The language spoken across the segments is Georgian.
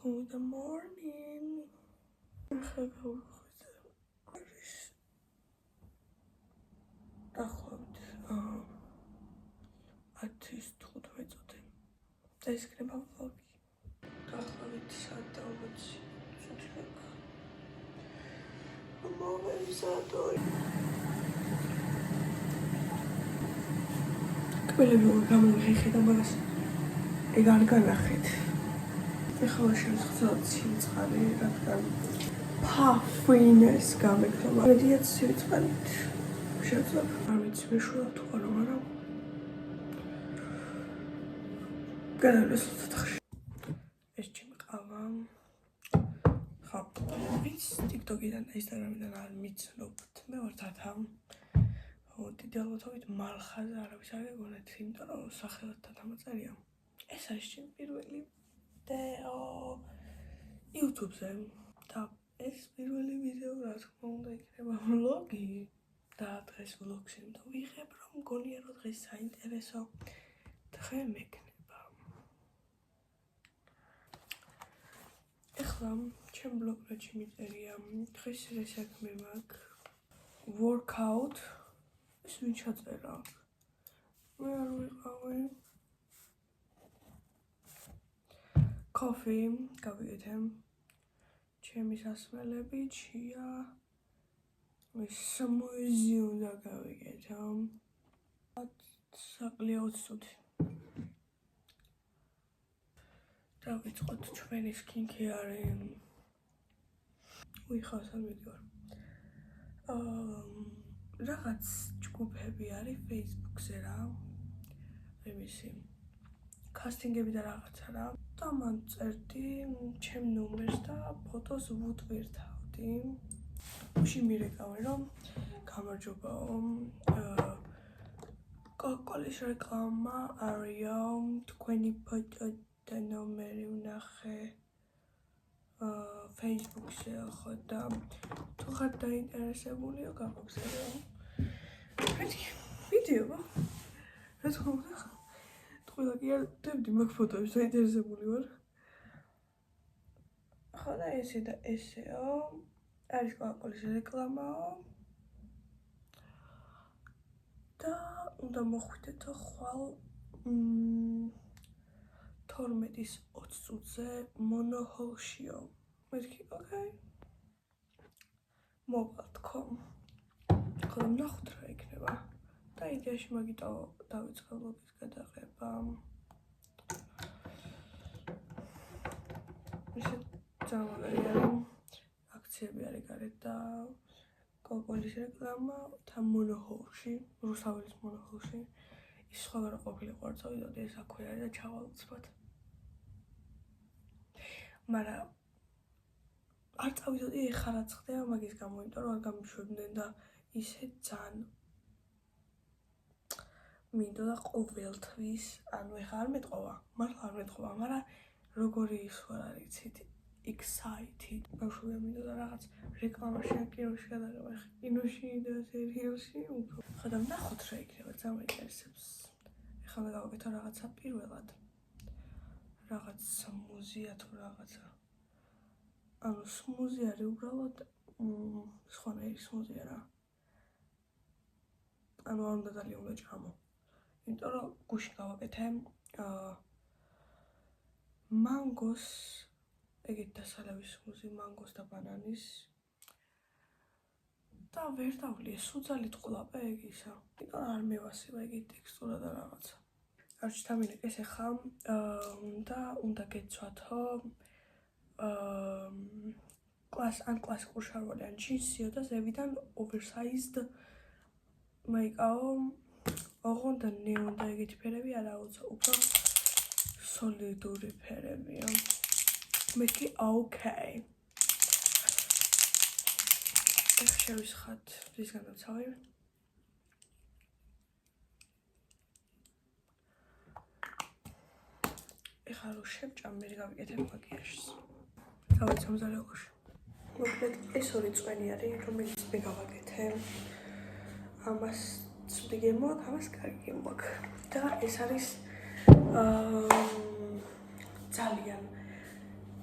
Good morning. Daxlavთ 10:15 წუთი. და ის იქნება ვლოგი. Daxlavთ სადავოც წუთი მაქვს. მოვემზადოი. კბილები უკვე გამოვიხეხეთ, ამას ეგ არ განახეთ. ეხლა შევცვალოთ სიმწყალი, რადგან ფაფრინეს გამექნება. მედიაც სიმწყალით შევძლებ. არ ვიცი მეშულა თუ არა, მაგრამ გადავიდეთ ოთახში. ეს ჩიმყავა. ხო, ვინც TikTok-იდან და Instagram-იდან არ მიცნობთ, მე ვარ თათა. დიდი ალბათობით მალხაზე არავის არ ეგონეთ, იმიტომ რომ სახელად თათა მოწერია. ეს არის ჩემი პირველი ვიდეო YouTube-ზე და ეს პირველი ვიდეო, რა თქმა უნდა, იქნება ვლოგი და დღეს ვლოგში ვიღებ, რომ მგონია რომ დღეს საინტერესო დღე მექნება. ეხლა ჩემ ბლოგში მიწერია დღეს ეს საქმე მაქვს workout ეს ვინ ჩაწერა მე არ ვიყავი coffee გავიგეთე ჩემი სასმელები ჩია smoothie უნდა გავიგეთო საკლია 20 წუთი დავიწყოთ ჩვენი skincare ვიხავს არ მიდივარ რაღაც ჯგუფები არის Facebook-ზე რა იმისი კასტინგები და რაღაცა რა და მან წერდი ჩემ ნომერს და ფოტოს ვუტვირთავდი უში მირეკავენ რომ გამარჯობაო კოკოლის რეკლამა არიო თქვენი ფოტო და ნომერი ვნახე Facebook-ზე ხო და თუ ხარ დაინტერესებულიო გავაგზავნე ვიდეო რა თქმა უნდა ყველა კი არ დებდი მაგ ფოტოებს დაინტერესებული ვარ ხო და ესე და ესეო არის კოკოლის რეკლამაო და უნდა მოხვიდეთო ხვალ 12-ის 20 წუთზე მონოჰოლშიო მეთქი ოკეი მოვყავთ ხო ნახოთ რა იქნება და იდეაში მაგიტო დავიწყე ვლოგის გადაღება ისე ძალიან აქციები არის გარეთ და კოკოლის რეკლამა და მონოჰოლში რუსაველის მონოჰოლში ის სხვა ვერ ყოფილიყო არ წავიდოდი ეს აქვე არის და ჩავალცბად მაგრამ არ წავიდოდი ეხლა რაც ხდება მაგის გამო იმიტომ რომ არ გამიშვებდნენ და ისე ძალიან მინდოდა ყოველთვის ანუ ეხლა არ მეტყობა მართლა არ მეტყობა მაგრამ როგორი ის ვარ არ იცით excited ბავშვია მინდოდა რაღაც რეკლამაში ან კინოში გადაღება ეხლა კინოში და სერიალში უფრო ხა და ნახოთ რა იქნება ძალიან მაინტერესებს ეხლა მე გავაკეთო რაღაცა პირველად რაღაც სმუზია თუ რაღაცა ანუ სმუზი არის უბრალოდ სხვანაირი სმუზია რა ანუ არ უნდა ძალიან უნდა ჭამო იმიტომ რომ გუში გავაკეთე მანგოს ეგეთ დასალევის სმუზი მანგოს და ბანანის და ვერ დავლიე სუძალით ყლაპე ეგ ისა იმიტომ არ მევასება ეგეთ ტექსტურა და რაღაცა არჩი თამინეკეს ეხლა უნდა გეცვათო კლასიკურ შარვალი ან ჯინსიო და ზევიდან oversized მაიკაო ოღონდ და ნეონ და ეგეთი ფერები არა უფრო სოლიდური ფერებია მეთქი ოკეი ეხლა შევისხათ რის განაცავი ეხლა რო შევჭამ მე გავიკეთებ მაკიაჟს დავიცავ მზარეულოში მოკლედ ეს ორი წვენი არის რომელიც მე გავაკეთე ამას ცუდი გემოაქვს ამას კარგი გემოაქვს და ეს არის ძალიან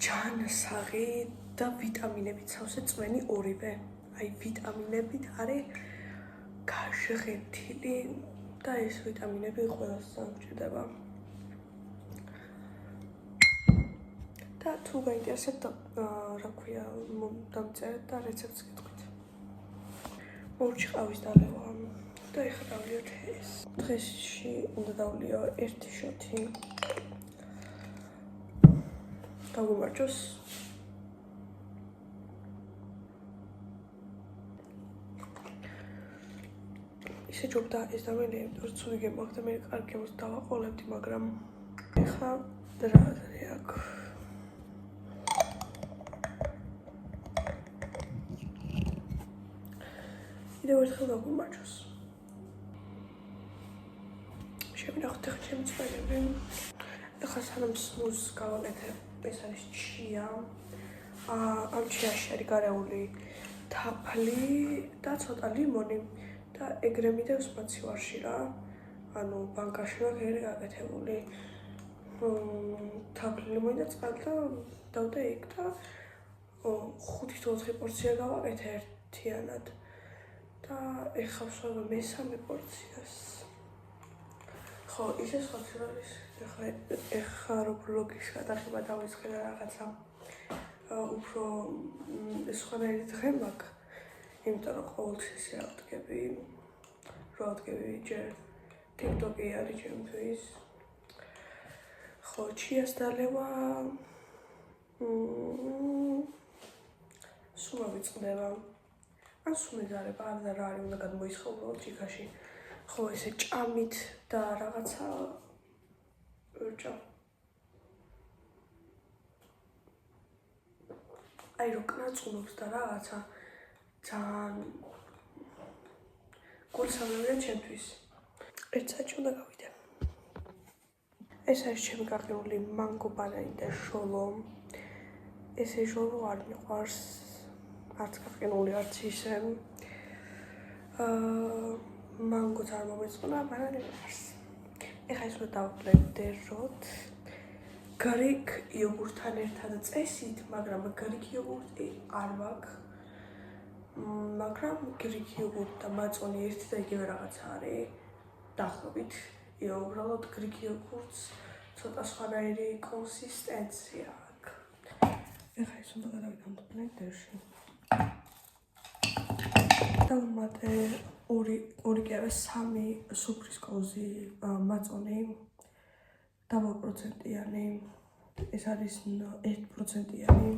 ჯანსაღი და ვიტამინებით სავსე წვენი ორივე. აი ვიტამინებით არის გაჟღენთილი და ეს ვიტამინები ყველას სამჭირდება. და თუ გაინტერესებთ რა ქვია დამწერეთ და რეცეპტს გეტყვით. მორჩი ყავის დალევა და ეხლა დავლიოთ ეს. დღესში უნდა დავლიო 1 შოთი. გავუმარჯოს. ისე ჯობდა ეს დამელი, იმიტომ რომ ცუდი გემოაქვს და მე კარგი გემოს დავაყოლებდი, მაგრამ ეხლა რა აქვს. კიდევ ერთხელ გავუმარჯოს. შევინახოთ ახლა ჩემი წვენები. ეხლა სანამ სმუზს გავაკეთებ, ეს არის ჩია. ამ ჩიაში არის გარეული თაფლი და ცოტა ლიმონი და ეგრემიდევს მაცივარში რა. ანუ ბანკაში მაქვს ეგრე გაკეთებული. თაფლი, ლიმონი და წყალი და დავდე იქ და 5-4 პორცია გავაკეთე ერთიანად. და ეხლა ვსვამ მესამე პორციას. ხო, ისე სხვა არის. ეხლა რო ბლოგის გადაღება დავიწყე და რაღაცა უფრო სხვანაირი დღე მაქვს. იმიტომ რომ ყოველთვის რა ვდგები ჯერ TikTok-ი არის ჩემთვის. ხო, ჩიას დალევა სულა ვიწყდება. ან სუმეზარება არ და რა არის უნდა გადმოისხოვნო ჩიქაში. ხო, ესე ჭამით და რაღაცა ჭამ. აი რო კნაწუნობს და რაღაცა ძალიან გულსამევრია ჩემთვის. ერთ საათში უნდა გავიდე. ეს არის ჩემი გაყინული მანგო, ბანანი და ჟოლო. ესე ჟოლო არ მიყვარს. არც გაყინული, არც ისე. მანგოც არ მომეწონა, ბანანი მიყვარს. ეხლა ეს უნდა დავბლენდეროთ. გარიგ იოგურტთან ერთად წესით, მაგრამ გარიგ იოგურტი არ მაქვს. მაგრამ გარიგ იოგურტი და მაწონი ერთი და იგივე რაღაცა არის. დაახლოებით. უბრალოდ გარიგ იოგურტს ცოტა სხვანაირი კონსისტენცია აქვს. ეხლა ეს უნდა გადავიდამ ბლენდერში. დავუმატე 3 სუფრის კოვზი მაწონი. დაბალპროცენტიანი, ეს არის 1%-იანი,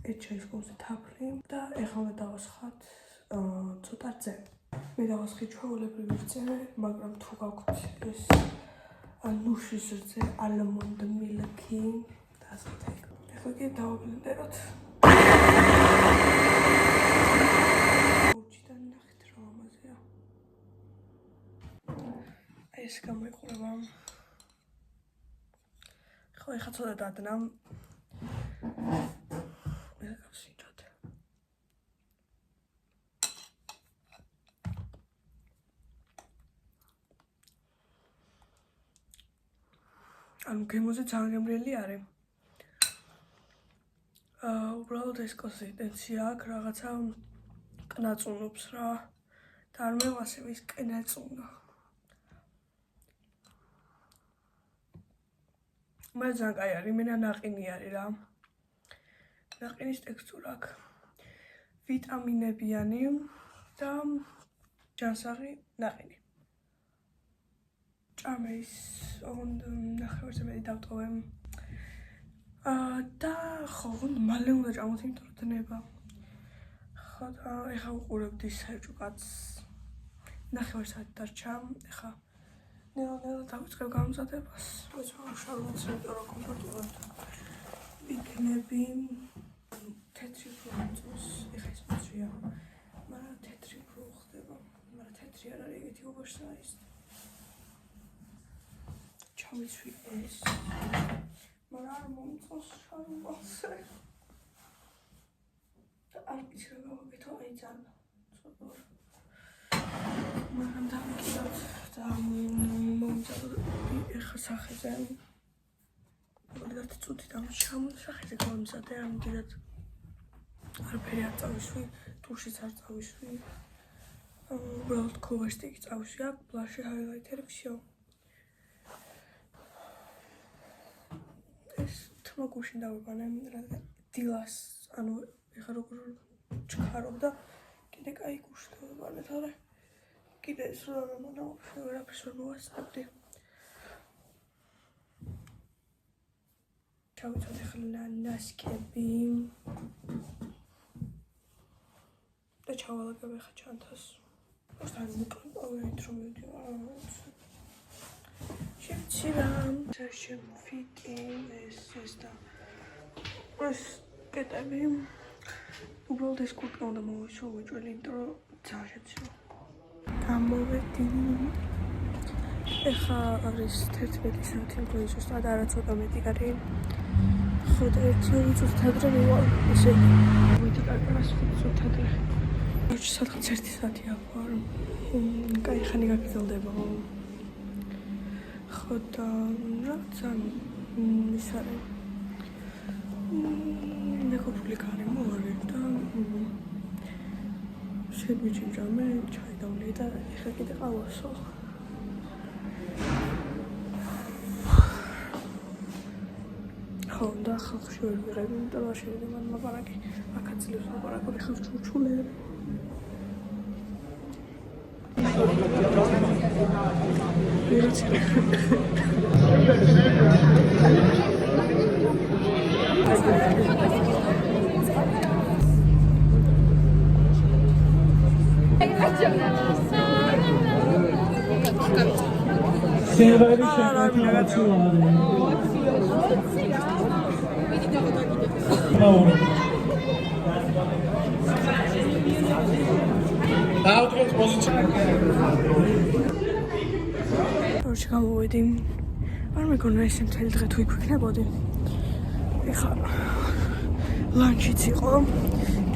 1 ჩაის კოვზი თაფლი და ეხლა უნდა დავასხათ ცოტა რძე. მე დავასხი ჩვეულებრივი რძე, მაგრამ თუ გაქვთ ეს ნუშის რძე, ალმონდ მილკი და ასე. ეხლა კი დავაბლენდეროთ. უჩიდან ნახეთ რა ამაზეა. ეს გამოიყურება. ხო, ეხლა ცოტა დადნა. მე გავსინჯოთ. ანუ გემოზე ძალიან გემრიელი არის. უბრალოდ ეს კონსისტენცია აქვს, რაღაცა კნაწუნობს რა. და არ მევასებ ის კნაწუნა. მე ძალიან კაი არის, მენა ნაყინი არის რა. ნაყინის ტექსტურა აქვს. ვიტამინებიანი და ჯანსაღი ნაყინი. ჭამე ის ნახევარზე მეტი დავტოვე. და ხო, მალე უნდა ჭამოთ, იმიტომ რომ დნება. ხო, და ეხლა ვუყურებდი საერთო კაცს. ნახევარ საათი დარჩა, ეხლა ნელა დავიწყებ გამზადებას. ვეცვალ იმიტომ რომ კომფორტულად იქნები. თეთრი ფრო მოწოს, ეხლა ეს მოწია. მაგრამ თეთრი ფრო ხდება. მაგრამ თეთრი არ არის, ეგეთი უბაშსაა. ჩავიცვი ეს. მაგრამ არ მომწოს შარვალზე. და არ ვიცი რა გავაკეთო, აი ძალიან ცოტა. მაგრამ დავიკიდოთ და მომწადოთ ეხა სახეზე. მოდით წუთი ჩამოსახეთ გამომსადე ამ დიდად არაფერი არ წავისვი, ტუშიც არ წავისვი. უბრალოდ ქოვასტიკი წავისვი აქ, ბლაში, ჰაილაითერი, всё. ეს თმა გუშინ დავიყვანე, რადგან დილას, ანუ ეხლა როგორ ჩქარობ და კიდე კაი გუში დავიყვანე, თორე კიდე ეს რა მომანა, ვერაფერს ვერ მოვასწრებდი. ჩავიცვალე ახლა ნასკები. და ჩავალაგებ ახლა ჩანთას. Ostan mutluyum öğretiyorum. Şimdi session fitting da. Biz gidelim. Uბრალოდ ეს კურტკა უნდა მოვიშო უჭველი, იმიტომ რომ ძალიან გამოვედი. ეხლა არის 11 საათი, უკვე ზუსტად არა ცოტა მეტი კარი. ხუთ 1 წუთი ადრე მივალ. ესე მეტი კარგას 5 წუთი ადრე. სადღაც 1 საათია ვარ. კაი ხანი გაგრძელდება. ხო და რაცა ის არის. მეგობრული კარი მოვარდ და შეგვიჭირამე ჩაი დავლე და ეხლა კიდე ყავასო. ხო და ხალხში ვერ ვიღებ, იმიტომ რომ შეიძლება მან ლაპარაკი აქაც ძლევს ლაპარაკობ ხალხ ჩურჩულები. Orada გამოვედი. არ მეკონა ეს მთელი დღე თუ იქ ვიქნებოდი. ეხლა ლანჩიც იყო.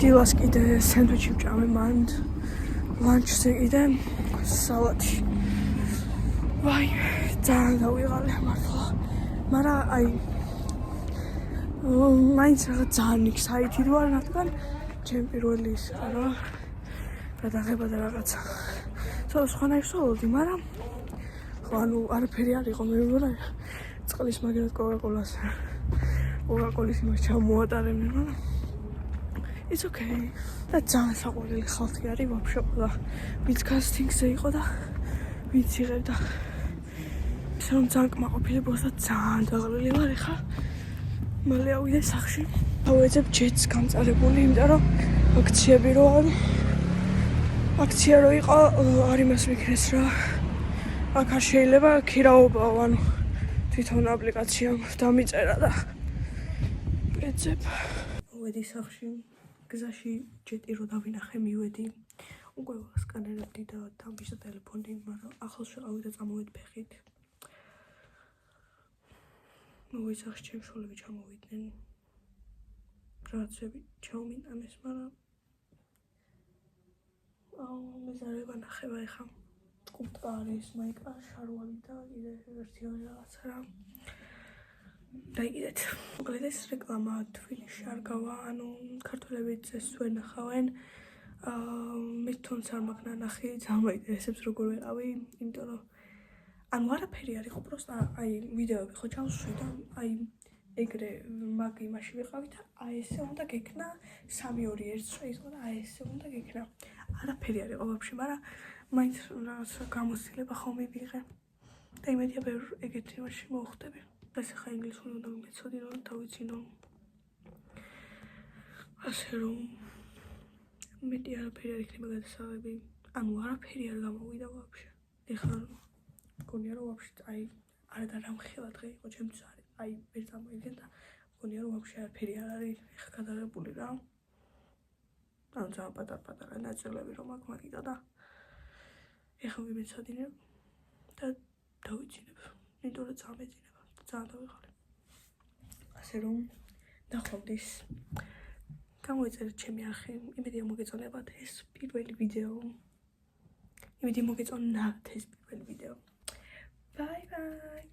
დილას კიდე სენდვიჩი ვჭამე მანდ. ლანჩზე კიდე სალატი. ვაი, ძალიან დავიღალე მართლა. მაგრამ აი მაინც რაღაც ძალიან excited ვარ, რადგან ჩემი პირველი ის რა გადაღება და რაღაცა. სხვანაირ ვსოლოდი, მაგრამ ხო ანუ არაფერი არ იყო, მე მგონი წყლის მაგერად კოკაკოლის იმას ჩამოატარებდნენ, მაგრამ it's okay. და ძალიან საყვარელი ხალხი არის ვაფშე ყველა. ვინც კასტინგზე იყო და ვინც იღებდა. ისე რომ ძალიან კმაყოფილებელს და ძალიან დაღლილი ვარ ეხლა. მალე ავიდე სახლში. ავეძებ ჯეტს გამწარებული, იმიტომ რომ აქციები რო არის. აქცია რო იყო, არ იმას ვიქნეს რა. აქ არ შეიძლება ქირაობაო, ანუ თვითონ აპლიკაციამ დამიწერა და ეძებ. მოვედი სახლში, გზაში ჯეტი რო დავინახე, მივედი. უკვე ვასკანერებდი და დამბიშდა ტელეფონი, მაგრამ ახლოს შევავი და წამოვედი ფეხით. მოვედი სახლში, ჩემი შვილები ჩამოვიდნენ. რაღაცები ჩავმინანეს, მაგრამ მეზარება ნახება ეხლა. კურტკა არის, მაიკა, შარვალი და კიდე ერთი რაღაცა რა. დაიგიდეთ. მოკლედ ეს რეკლამა თბილისში არ გავა, ანუ ქართველებიც ეს ვერ ნახავენ. მე თუნდაც არ მაქვს ნანახი, ძალიან მაინტერესებს როგორ ვიყავი, იმიტომ რომ ანუ არაფერი არ იყო, პროსტა აი ვიდეოები ხო ჩავშვი და აი ეგრე მაგ იმაში ვიყავი და აი ესე უნდა გექნა 3-2-1 შეიძლება და აი ესე უნდა გექნა. არაფერი არ იყო ვაფშე, მაგრამ მაინც რაღაცა გამოცდილება ხომ მივიღე. და იმედია ბევრ ეგეთი იმაში მოვხდები. ეს ახლა ინგლისური უნდა მეცოდინო და დავიცინო. ასე რომ მეტი არაფერი არ იქნება გადასაღები. ანუ არაფერი არ გამოვიდა ვაფშე. ეხლა მგონია რომ ვაფშე აი არ გადამხელა დღე იყო ჩემთვის არის. აი ვერ წამოვიდნენ და მგონია რომ ვაფშე არაფერი არ არის ეხლა გადაღებული რა. ანუ ძალიან პატარ-პატარა ნაწილები რომ აქ მაგიტა და ეხლა ვიმეცადინებ და დავიცინებ. იმიტომ რომ ძალიან მეძინება და ძალიან დავიღალე. ასე რომ ნახვამდის. გამოიწერეთ ჩემი არხი, იმედია მოგეწონებათ ეს პირველი ვიდეო. იმედია მოგეწონათ ეს პირველი ვიდეო. Bye bye.